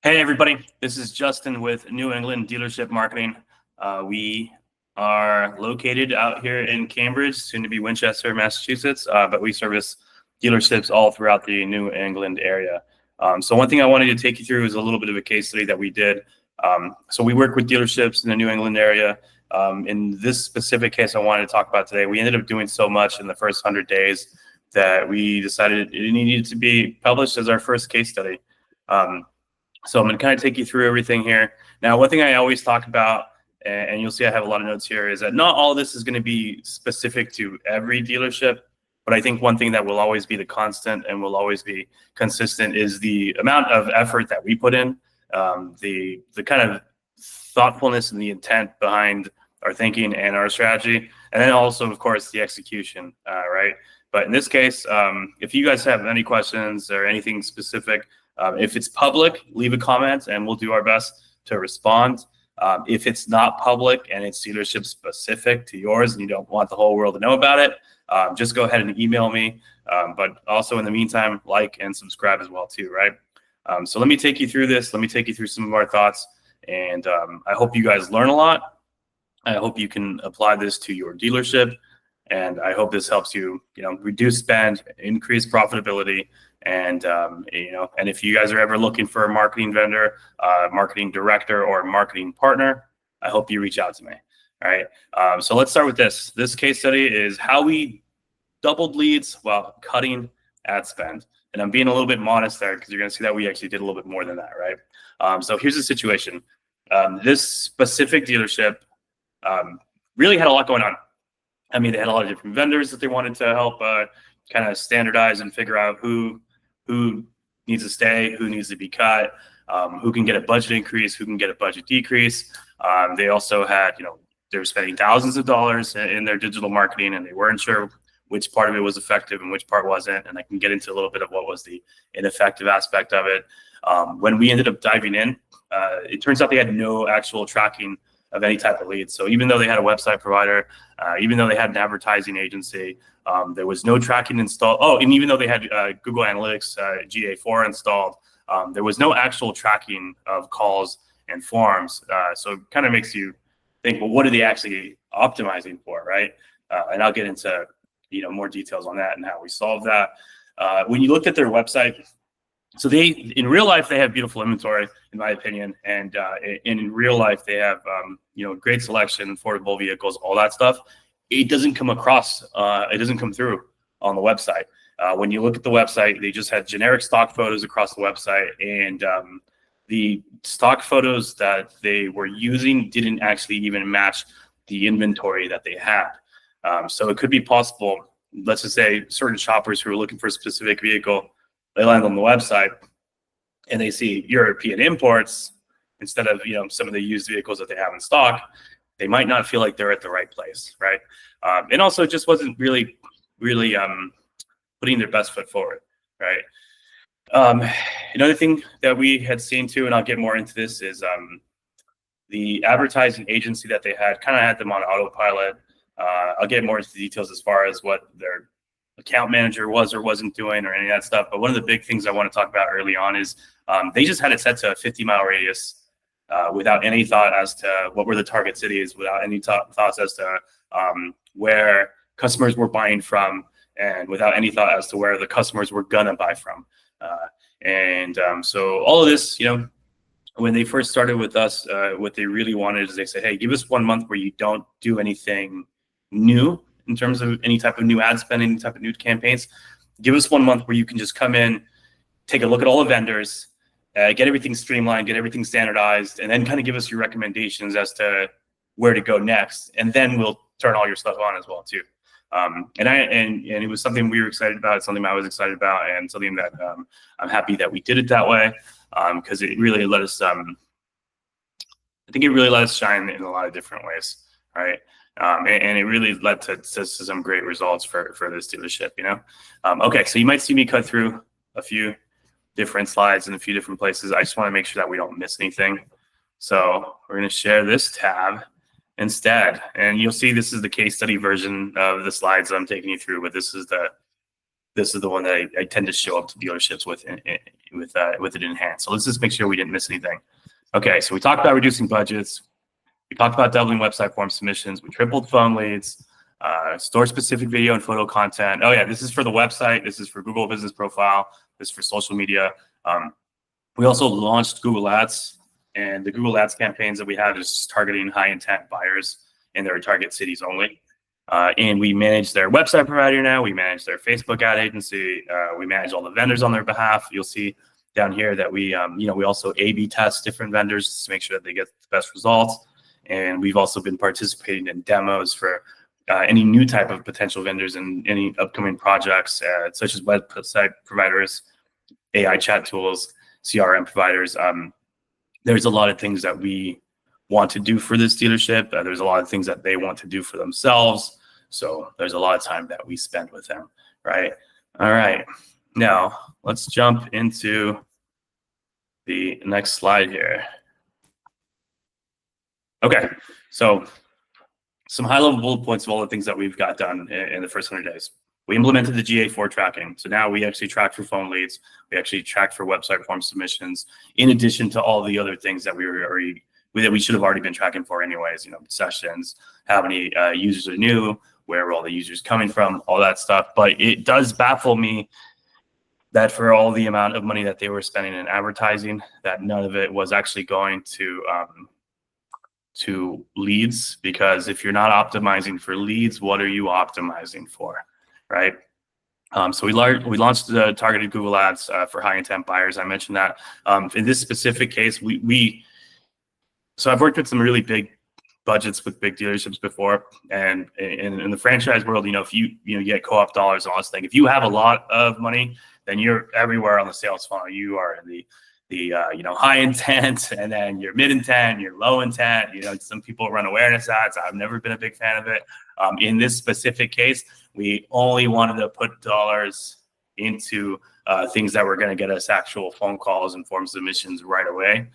Hey everybody, this is Justin with New England Dealership Marketing. We are located out here in Cambridge, soon to be Winchester, Massachusetts, but we service dealerships all throughout the New England area. So one thing I wanted to take you through is a little bit of a case study that we did. So we work with dealerships in the New England area. In this specific case I wanted to talk about today, we ended up doing so much in the first 100 days that we decided it needed to be published as our first case study. So I'm going to kind of take you through everything here. Now, one thing I always talk about, and you'll see I have a lot of notes here, is that not all this is going to be specific to every dealership, but I think one thing that will always be the constant and will always be consistent is the amount of effort that we put in, the kind of thoughtfulness and the intent behind our thinking and our strategy, and then also, of course, the execution, right? But in this case, if you guys have any questions or anything specific, if it's public, leave a comment and we'll do our best to respond. If it's not public and it's dealership specific to yours and you don't want the whole world to know about it, just go ahead and email me. But also in the meantime, like and subscribe as well too, right? So let me take you through this. Let me take you through some of our thoughts. And I hope you guys learn a lot. I hope you can apply this to your dealership. And I hope this helps you, reduce spend, increase profitability. And, and if you guys are ever looking for a marketing vendor, marketing director, or marketing partner, I hope you reach out to me. All right. So let's start with this. This case study is how we doubled leads while cutting ad spend. And I'm being a little bit modest there because you're going to see that we actually did a little bit more than that, right? So here's the situation. This specific dealership really had a lot going on. I mean, they had a lot of different vendors that they wanted to help kind of standardize and figure out who needs to stay, who needs to be cut, who can get a budget increase, who can get a budget decrease. They also had, they were spending thousands of dollars in their digital marketing, and they weren't sure which part of it was effective and which part wasn't. And I can get into a little bit of what was the ineffective aspect of it. When we ended up diving in, it turns out they had no actual tracking of any type of leads. So even though they had a website provider, even though they had an advertising agency, there was no tracking installed. Oh, and even though they had Google Analytics GA4 installed, there was no actual tracking of calls and forms. So it kind of makes you think, well, what are they actually optimizing for, right? And I'll get into more details on that and how we solved that. When you looked at their website, so they, in real life, they have beautiful inventory, in my opinion, and in real life, they have great selection, affordable vehicles, all that stuff. It doesn't come across, it doesn't come through on the website. When you look at the website, they just had generic stock photos across the website, and the stock photos that they were using didn't actually even match the inventory that they had. So it could be possible, let's just say certain shoppers who are looking for a specific vehicle, they land on the website and they see European imports instead of some of the used vehicles that they have in stock. They might not feel like they're at the right place, right? And also, it just wasn't really putting their best foot forward, right? Another thing that we had seen too, and I'll get more into this, is the advertising agency that they had kind of had them on autopilot. I'll get more into the details as far as what their account manager was or wasn't doing or any of that stuff. But one of the big things I want to talk about early on is they just had it set to a 50-mile radius without any thought as to what were the target cities, without any thoughts as to where customers were buying from, and without any thought as to where the customers were gonna buy from. So all of this, when they first started with us, what they really wanted is they said, hey, give us 1 month where you don't do anything new in terms of any type of new ad spend, any type of new campaigns. Give us 1 month where you can just come in, take a look at all the vendors, get everything streamlined, get everything standardized, and then kind of give us your recommendations as to where to go next. And then we'll turn all your stuff on as well too. And it was something we were excited about, something I was excited about, and something that I'm happy that we did it that way, because it really let us, I think it really let us shine in a lot of different ways, right? And it really led to some great results for this dealership, Okay, so you might see me cut through a few different slides in a few different places. I just want to make sure that we don't miss anything. So we're going to share this tab instead. And you'll see this is the case study version of the slides I'm taking you through, but this is this is the one that I tend to show up to dealerships with it enhanced. So let's just make sure we didn't miss anything. Okay, so we talked about reducing budgets. We talked about doubling website form submissions. We tripled phone leads, store-specific video and photo content. Oh yeah, this is for the website. This is for Google Business Profile. This is for social media. We also launched Google Ads, and the Google Ads campaigns that we have is targeting high-intent buyers in their target cities only. And we manage their website provider now. We manage their Facebook ad agency. We manage all the vendors on their behalf. You'll see down here that we also A/B test different vendors to make sure that they get the best results. And we've also been participating in demos for any new type of potential vendors and any upcoming projects, such as website providers, AI chat tools, CRM providers. There's a lot of things that we want to do for this dealership. There's a lot of things that they want to do for themselves. So there's a lot of time that we spend with them, right? All right. Now let's jump into the next slide here. Okay, so some high-level bullet points of all the things that we've got done in the first 100 days. We implemented the GA4 tracking. So now we actually track for phone leads. We actually track for website form submissions, in addition to all the other things that we should have already been tracking for anyways, sessions, how many users are new, where are all the users coming from, all that stuff. But it does baffle me that for all the amount of money that they were spending in advertising, that none of it was actually going to leads, because if you're not optimizing for leads, what are you optimizing for, right? So we launched the targeted Google Ads for high intent buyers. I mentioned that. In this specific case, so I've worked with some really big budgets with big dealerships before, and in the franchise world, if you get co-op dollars and all this thing, if you have a lot of money, then you're everywhere on the sales funnel. You are in the high intent, and then your mid intent, your low intent. Some people run awareness ads. I've never been a big fan of it. In this specific case, we only wanted to put dollars into things that were going to get us actual phone calls and form submissions right away.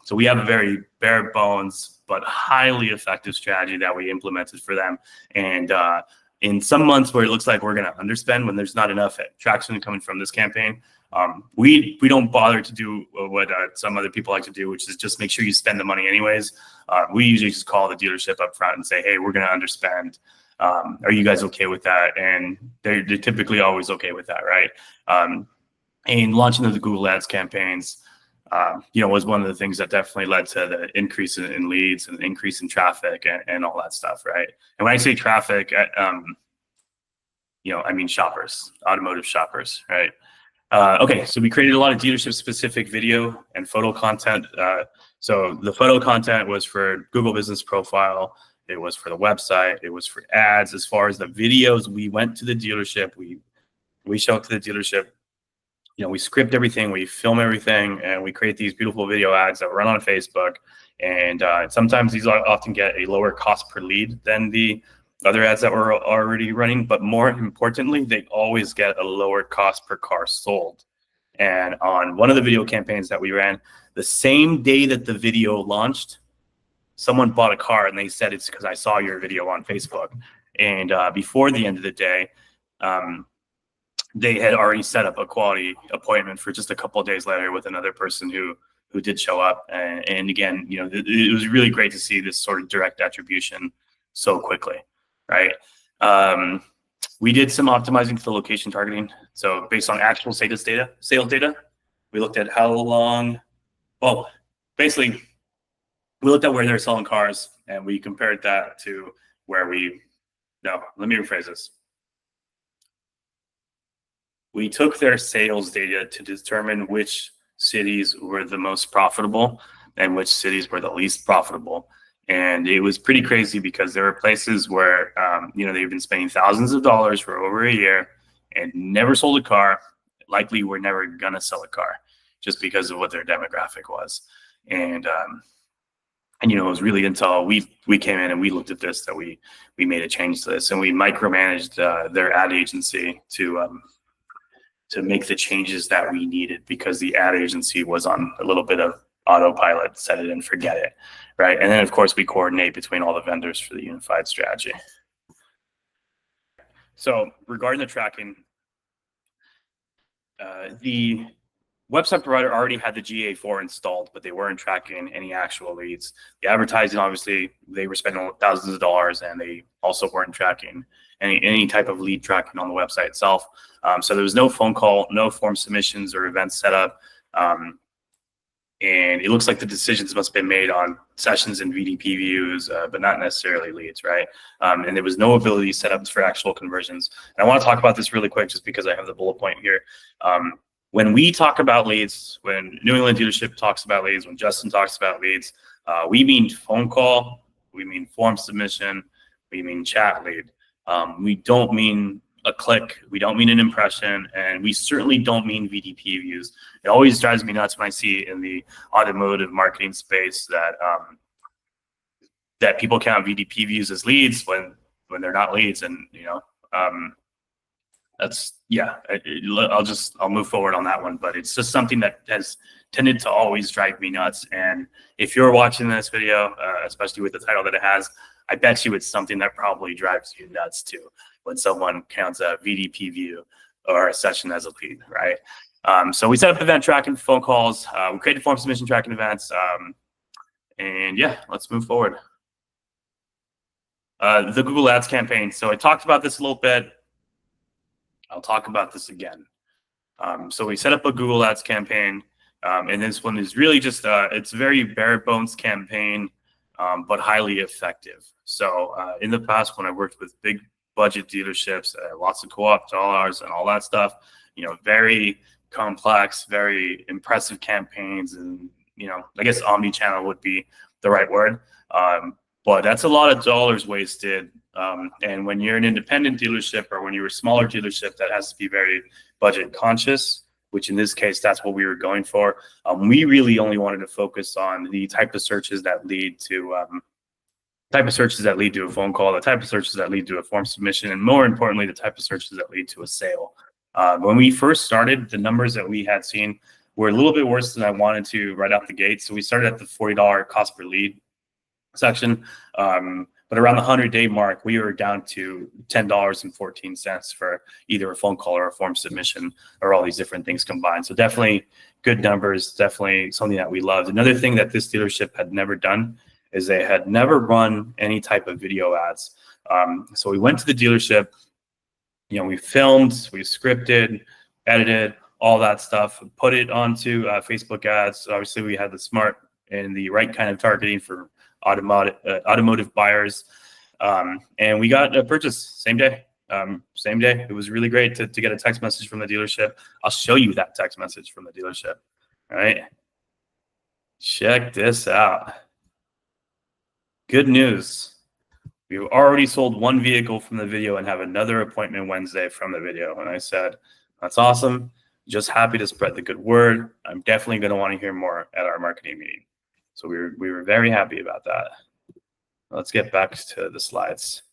So we have a very bare bones but highly effective strategy that we implemented for them. And in some months where it looks like we're going to underspend, when there's not enough traction coming from this campaign, we don't bother to do what some other people like to do, which is just make sure you spend the money anyways. We usually just call the dealership up front and say, hey, we're going to underspend. Are you guys okay with that? And they're typically always okay with that, right? And launching the Google Ads campaigns, was one of the things that definitely led to the increase in leads and increase in traffic and all that stuff, right? And when I say traffic, I mean shoppers, automotive shoppers, right? Okay, so we created a lot of dealership-specific video and photo content. So the photo content was for Google Business Profile. It was for the website. It was for ads. As far as the videos, we went to the dealership. We show up to the dealership. We script everything, we film everything, and we create these beautiful video ads that run on Facebook. And sometimes these often get a lower cost per lead than the other ads that we're already running. But more importantly, they always get a lower cost per car sold. And on one of the video campaigns that we ran, the same day that the video launched, someone bought a car and they said, it's because I saw your video on Facebook. And before the end of the day, they had already set up a quality appointment for just a couple of days later with another person who did show up. And again, it was really great to see this sort of direct attribution so quickly, right? We did some optimizing for the location targeting. So based on actual sales data, we looked at how long, basically we looked at where they're selling cars, and we compared that to where let me rephrase this. We took their sales data to determine which cities were the most profitable and which cities were the least profitable. And it was pretty crazy because there were places where, they've been spending thousands of dollars for over a year and never sold a car. Likely were never going to sell a car just because of what their demographic was. And it was really until we came in and we looked at this that we made a change to this, and we micromanaged their ad agency to make the changes that we needed, because the ad agency was on a little bit of autopilot, set it and forget it, right? And then of course we coordinate between all the vendors for the unified strategy. So regarding the tracking, the website provider already had the GA4 installed, but they weren't tracking any actual leads. The advertising, obviously, they were spending thousands of dollars, and they also weren't tracking any type of lead tracking on the website itself. So there was no phone call, no form submissions or events set up. And it looks like the decisions must have been made on sessions and VDP views, but not necessarily leads, right? And there was no ability set up for actual conversions. And I want to talk about this really quick just because I have the bullet point here. When we talk about leads, when New England Dealership talks about leads, when Justin talks about leads, we mean phone call, we mean form submission, we mean chat lead. We don't mean a click, we don't mean an impression, and we certainly don't mean VDP views. It always drives me nuts when I see in the automotive marketing space that that people count VDP views as leads when they're not leads, and that's I'll move forward on that one, but it's just something that has tended to always drive me nuts. And if you're watching this video, especially with the title that it has, I bet you it's something that probably drives you nuts too, when someone counts a VDP view or a session as a lead, right? So we set up event tracking phone calls, we created form submission tracking events, and yeah, let's move forward. The Google Ads campaign. So I talked about this a little bit. I'll talk about this again. So we set up a Google Ads campaign, and this one is really just, it's a very bare bones campaign, but highly effective. So in the past, when I worked with big budget dealerships, lots of co-op dollars and all that stuff, very complex, very impressive campaigns, and I guess omni-channel would be the right word. But that's a lot of dollars wasted. And when you're an independent dealership, or when you're a smaller dealership that has to be very budget conscious, which in this case, that's what we were going for. We really only wanted to focus on the type of searches that lead to a phone call, the type of searches that lead to a form submission, and more importantly, the type of searches that lead to a sale. When we first started, the numbers that we had seen were a little bit worse than I wanted to right out the gate. So we started at the $40 cost per lead section. But around the 100-day mark, we were down to $10.14 for either a phone call or a form submission, or all these different things combined. So definitely good numbers, definitely something that we loved. Another thing that this dealership had never done is they had never run any type of video ads. So we went to the dealership, we filmed, we scripted, edited, all that stuff, put it onto Facebook ads. Obviously, we had the smart and the right kind of targeting for automotive buyers, and we got a purchase same day. It was really great to get a text message from the dealership. I'll show you that text message from the dealership. All right, check this out. Good news. We've already sold one vehicle from the video and have another appointment Wednesday from the video. And I said, that's awesome. Just happy to spread the good word. I'm definitely going to want to hear more at our marketing meeting. So we were very happy about that. Let's get back to the slides.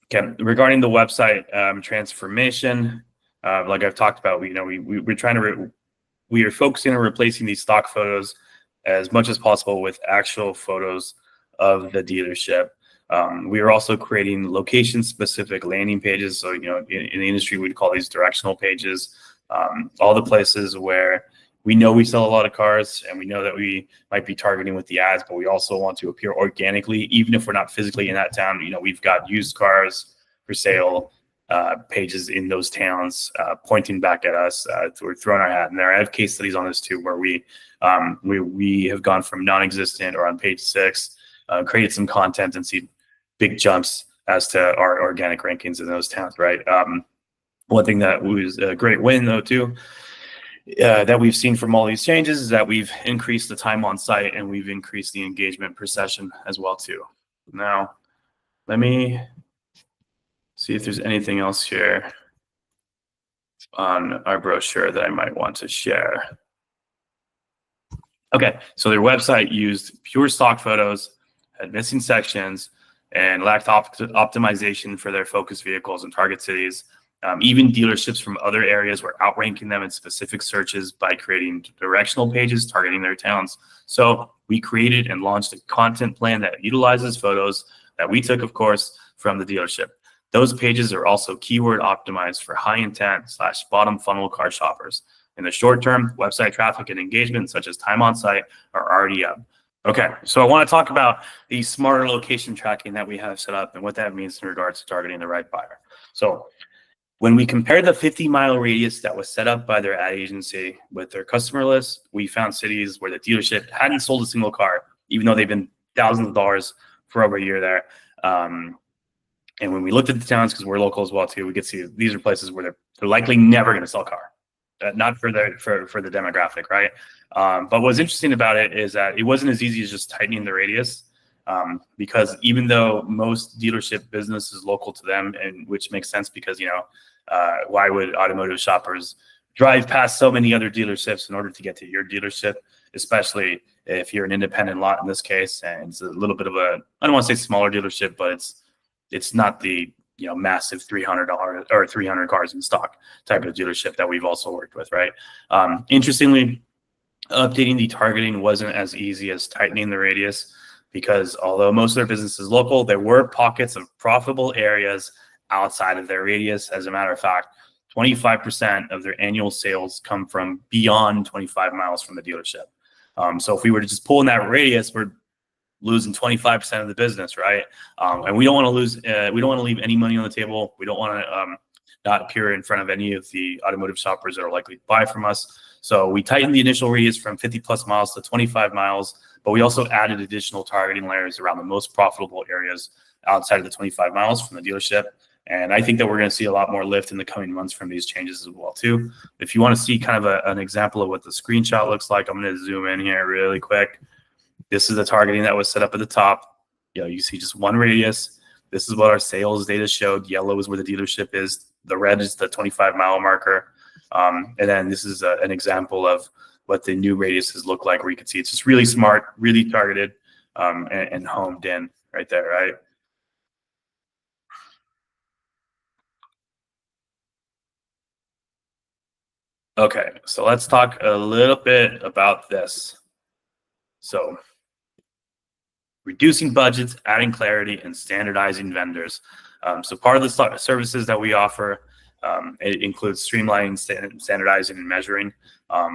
Okay, regarding the website transformation, like I've talked about, we're trying to we are focusing on replacing these stock photos as much as possible with actual photos of the dealership. We are also creating location-specific landing pages. So in the industry, we'd call these directional pages. All the places where we know we sell a lot of cars, and we know that we might be targeting with the ads, but we also want to appear organically, even if we're not physically in that town. We've got used cars for sale pages in those towns pointing back at us. We're throwing our hat in there. I have case studies on this too, where we have gone from non-existent or on page 6, created some content, and see big jumps as to our organic rankings in those towns, right? One thing that was a great win though too, that we've seen from all these changes, is that we've increased the time on site, and we've increased the engagement per session as well too. Now, let me see if there's anything else here on our brochure that I might want to share. Okay, so their website used pure stock photos, had missing sections, and lacked optimization for their focus vehicles and target cities. Even dealerships from other areas were outranking them in specific searches by creating directional pages targeting their towns. So we created and launched a content plan that utilizes photos that we took, of course, from the dealership. Those pages are also keyword optimized for high intent / bottom funnel car shoppers. In the short term, website traffic and engagement, such as time on site, are already up. Okay, so I want to talk about the smarter location tracking that we have set up and what that means in regards to targeting the right buyer. So when we compared the 50-mile radius that was set up by their ad agency with their customer list, we found cities where the dealership hadn't sold a single car, even though they've been thousands of dollars for over a year there. And when we looked at the towns, because we're local as well too, we could see these are places where they're likely never going to sell a car, not for the demographic, right? But what's interesting about it is that it wasn't as easy as just tightening the radius, because even though most dealership business is local to them, and which makes sense because why would automotive shoppers drive past so many other dealerships in order to get to your dealership, especially if you're an independent lot in this case, and it's a little bit of a, I don't want to say smaller dealership, but it's not the massive $300 or 300 cars in stock type of dealership that we've also worked with, right? Interestingly, updating the targeting wasn't as easy as tightening the radius, because although most of their business is local, there were pockets of profitable areas outside of their radius. As a matter of fact, 25% of their annual sales come from beyond 25 miles from the dealership. So if we were to just pull in that radius, we're losing 25% of the business, right? And we don't want to lose. We don't want to leave any money on the table. We don't want to not appear in front of any of the automotive shoppers that are likely to buy from us. So we tightened the initial radius from 50 plus miles to 25 miles, but we also added additional targeting layers around the most profitable areas outside of the 25 miles from the dealership. And I think that we're going to see a lot more lift in the coming months from these changes as well too. If you want to see kind of an example of what the screenshot looks like, I'm going to zoom in here really quick. This is the targeting that was set up at the top. You see just one radius. This is what our sales data showed. Yellow is where the dealership is. The red is the 25-mile marker. And then this is an example of what the new radiuses look like, where you can see it's just really smart, really targeted, and homed in right there, right? Okay, so let's talk a little bit about this. So reducing budgets, adding clarity, and standardizing vendors. So part of the services that we offer, it includes streamlining, standardizing, and measuring.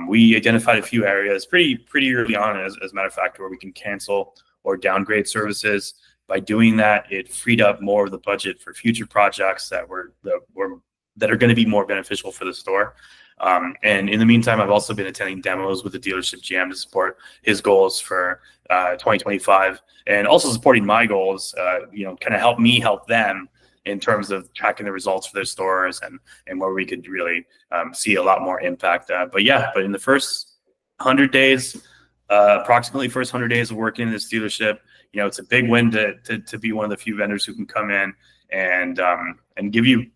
We identified a few areas pretty early on, as a matter of fact, where we can cancel or downgrade services. By doing that, it freed up more of the budget for future projects that are going to be more beneficial for the store. And in the meantime, I've also been attending demos with the dealership GM to support his goals for 2025, and also supporting my goals, kind of help me help them in terms of tracking the results for their stores and where we could really see a lot more impact. But in the first 100 days, approximately first 100 days of working in this dealership, it's a big win to be one of the few vendors who can come in and give you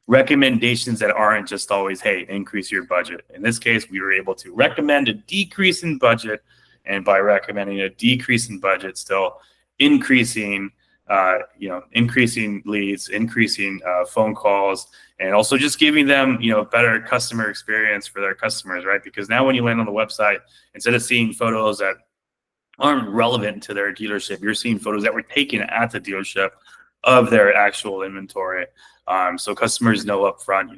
recommendations that aren't just always, hey, increase your budget. In this case, we were able to recommend a decrease in budget, and by recommending a decrease in budget, still increasing leads, increasing phone calls, and also just giving them, better customer experience for their customers, right? Because now when you land on the website, instead of seeing photos that aren't relevant to their dealership, you're seeing photos that were taken at the dealership of their actual inventory. So customers know up front,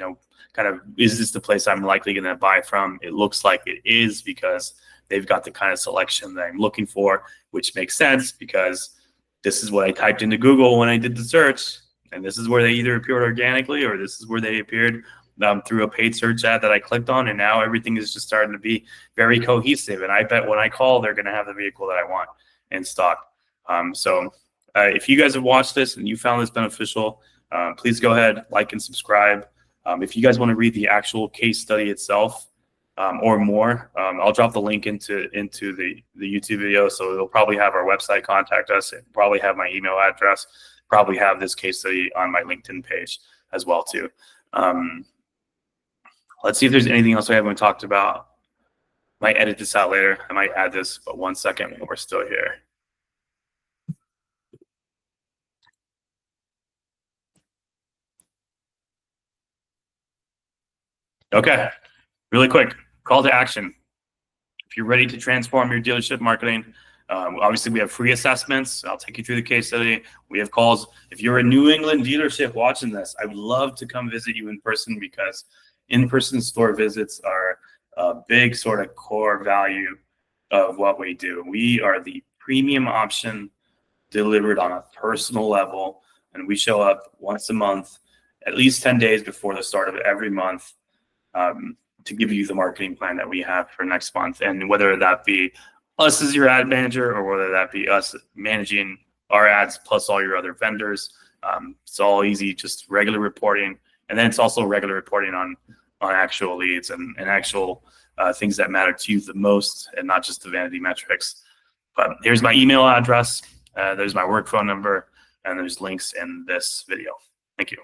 kind of, is this the place I'm likely going to buy from? It looks like it is, because they've got the kind of selection that I'm looking for, which makes sense because this is what I typed into Google when I did the search. And this is where they either appeared organically, or this is where they appeared through a paid search ad that I clicked on. And now everything is just starting to be very cohesive. And I bet when I call, they're going to have the vehicle that I want in stock. So if you guys have watched this and you found this beneficial, please go ahead, like and subscribe. If you guys want to read the actual case study itself or more, I'll drop the link into the YouTube video. So it'll probably have our website, contact us, and probably have my email address, probably have this case study on my LinkedIn page as well too. Let's see if there's anything else I haven't talked about. Might edit this out later. I might add this, but 1 second when we're still here. Okay, really quick, call to action. If you're ready to transform your dealership marketing, Obviously, we have free assessments. I'll take you through the case study. We have calls. If you're a New England dealership watching this, I would love to come visit you in person, because in-person store visits are a big sort of core value of what we do. We are the premium option delivered on a personal level, and we show up once a month, at least 10 days before the start of every month, to give you the marketing plan that we have for next month. And whether that be us as your ad manager, or whether that be us managing our ads plus all your other vendors, it's all easy, just regular reporting. And then it's also regular reporting on actual leads and actual things that matter to you the most, and not just the vanity metrics. But here's my email address. There's my work phone number, and there's links in this video. Thank you.